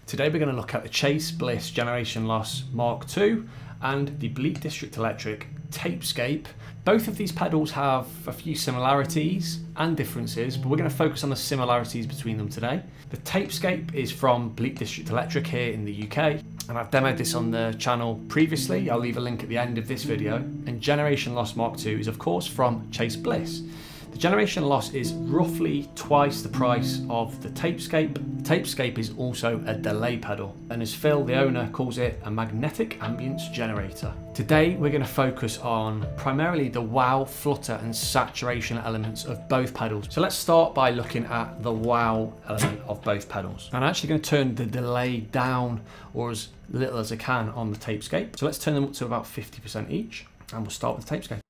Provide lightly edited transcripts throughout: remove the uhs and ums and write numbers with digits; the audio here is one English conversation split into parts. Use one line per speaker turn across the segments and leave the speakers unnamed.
Today we're going to look at the Chase Bliss Generation Loss Mk2 and the Bleak District Electric Tapescape. Both of these pedals have a few similarities and differences, but we're going to focus on the similarities between them today. The Tapescape is from Bleak District Electric here in the UK, and I've demoed this on the channel previously. I'll leave a link at the end of this video. And Generation Loss Mk2 is of course from Chase Bliss. The Generation Loss is roughly twice the price of the Tapescape. The Tapescape is also a delay pedal, and as Phil, the owner, calls it a magnetic ambience generator. Today we're going to focus on primarily the wow, flutter and saturation elements of both pedals. So let's start by looking at the wow element of both pedals. And I'm actually going to turn the delay down, or as little as I can, on the Tapescape. So let's turn them up to about 50% each, and we'll start with the Tapescape.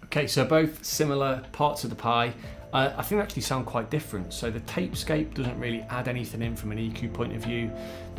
Okay, so both similar parts of the pie. I think they actually sound quite different. So the Tapescape doesn't really add anything in from an EQ point of view.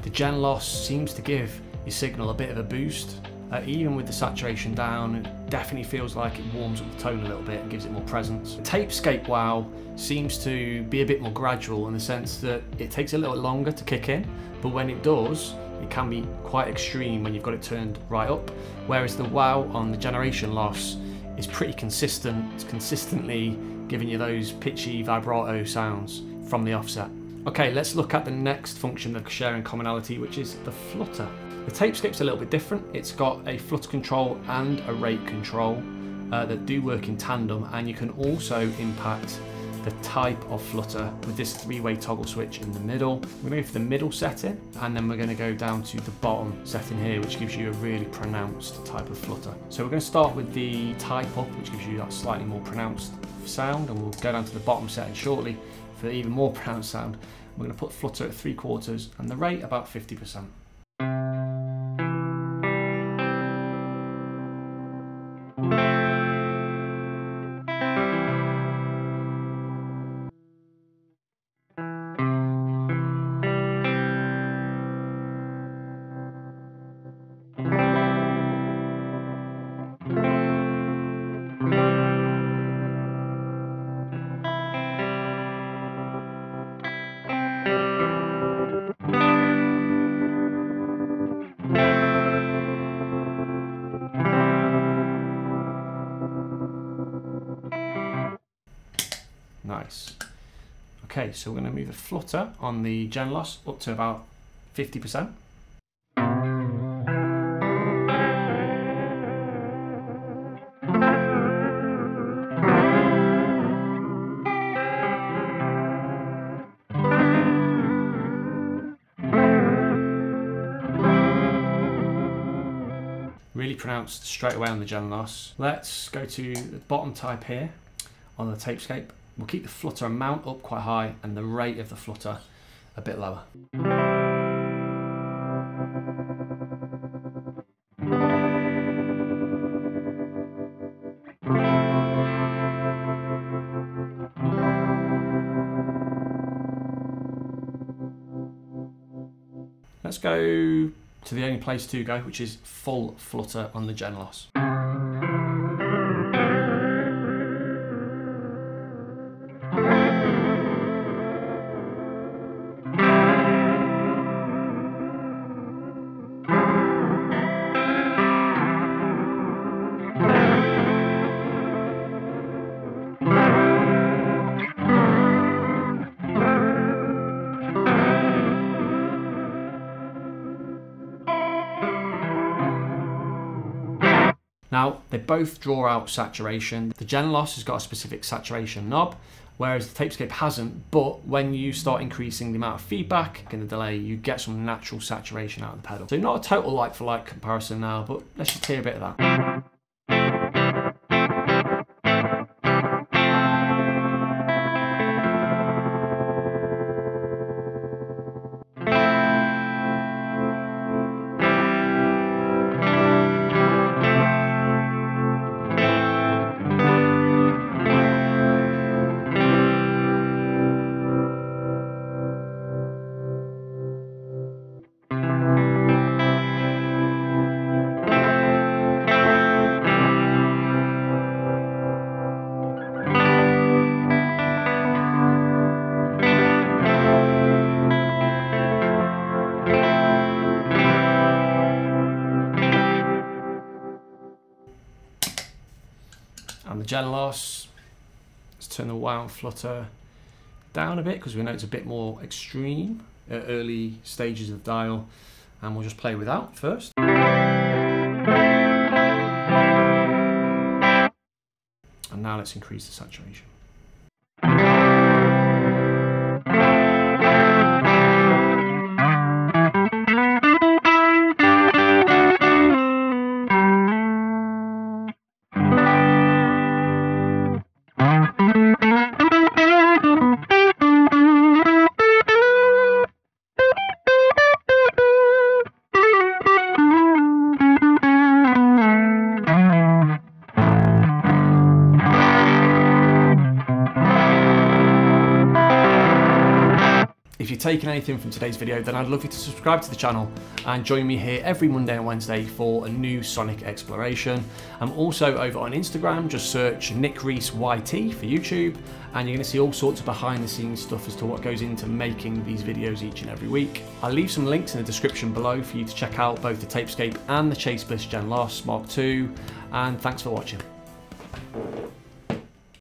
The Gen Loss seems to give your signal a bit of a boost. Even with the saturation down, it definitely feels like it warms up the tone a little bit and gives it more presence. The Tapescape wow seems to be a bit more gradual in the sense that it takes a little longer to kick in, but when it does, it can be quite extreme when you've got it turned right up. Whereas the wow on the Generation Loss is pretty consistent. It's consistently giving you those pitchy vibrato sounds from the offset. Okay, let's look at the next function of sharing commonality, which is the flutter. The Tapescape's a little bit different. It's got a flutter control and a rate control that do work in tandem, and you can also impact the type of flutter with this three-way toggle switch in the middle. We're going to go for the middle setting, and then we're going to go down to the bottom setting here, which gives you a really pronounced type of flutter. So we're going to start with the type up, which gives you that slightly more pronounced sound, and we'll go down to the bottom setting shortly for even more pronounced sound. We're going to put flutter at 3/4 and the rate about 50%. Nice. Okay, so we're going to move the flutter on the Gen Loss up to about 50%. Really pronounced straight away on the Gen Loss. Let's go to the bottom type here on the Tapescape. We'll keep the flutter amount up quite high and the rate of the flutter a bit lower. Let's go to the only place to go, which is full flutter on the Gen Loss. Now, they both draw out saturation. The Gen Loss has got a specific saturation knob, whereas the Tapescape hasn't, but when you start increasing the amount of feedback and the delay, you get some natural saturation out of the pedal. So not a total like-for-like comparison now, but let's just hear a bit of that. And the Gen Loss, let's turn the wound flutter down a bit because we know it's a bit more extreme at early stages of the dial, and we'll just play without first. And now let's increase the saturation. If you've taken anything from today's video, then I'd love you to subscribe to the channel and join me here every Monday and Wednesday for a new sonic exploration. I'm also over on Instagram, just search Nick Rees YT for YouTube, and you're going to see all sorts of behind the scenes stuff as to what goes into making these videos each and every week. I'll leave some links in the description below for you to check out both the Tapescape and the Bliss Gen Loss Mk2, and thanks for watching.